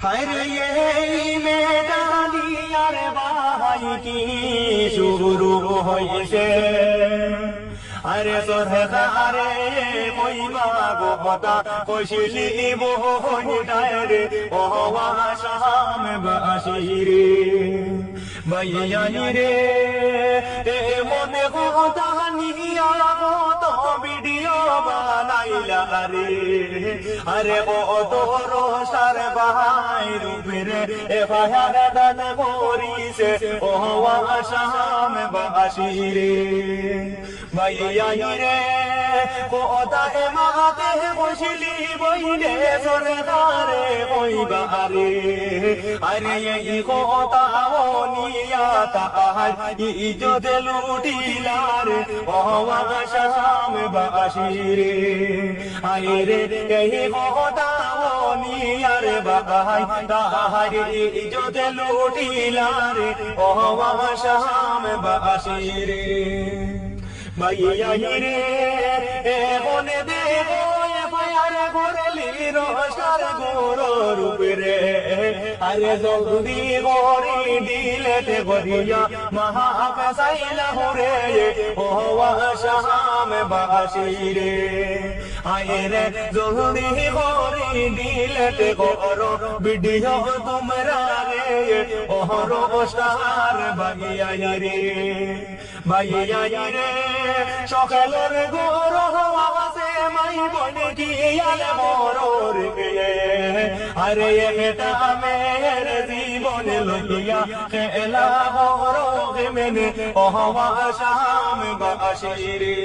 হরে এই মেডালিয়ার ভাই কি শুরু হইছে আরে সরকারে কইবা গোটা কইছিলি বহইটায় রে ও আসাম বাসিরে ভাইয়ানি রে এ মনে কথা নিয়া তো ভিডিও বানাইলা রে আরে ও তোর সার ভাই রূপেরে এ ফায়ার দান করিছে ও আসাম বাসিরে ভাইয়ানি রে কোথায় মাতে বসিলি বইলে সরকারে কইবা রে আরে এই কথা নিয়া তাহার ইজ্জত লুটিলা রে ও আসাম বাসিরে আরে এই কথা নিয়া রে ভাই তাহার ইজ্জত লুটিলা রে ও আসাম বাসিরে ভাইয়া রে এনে দেবো ফায়ার করলি রসার গোর রূপে রে আরে জলদি গরি দিলেতে গরিয়া মহাকাশাইলা রে ও আসাম বাসিরে আয়ে রে জলদি গরি দিলেতে গর ভিডিও তোমরা রে ও রসার ভাইয়া রে ভাইয়া রে সকালের গোর আছে মাই বনে গিয়ালে মরর গে আরে এটা মের জীবন লইয়া খেলা হর মেনে ও আসাম বাসিরে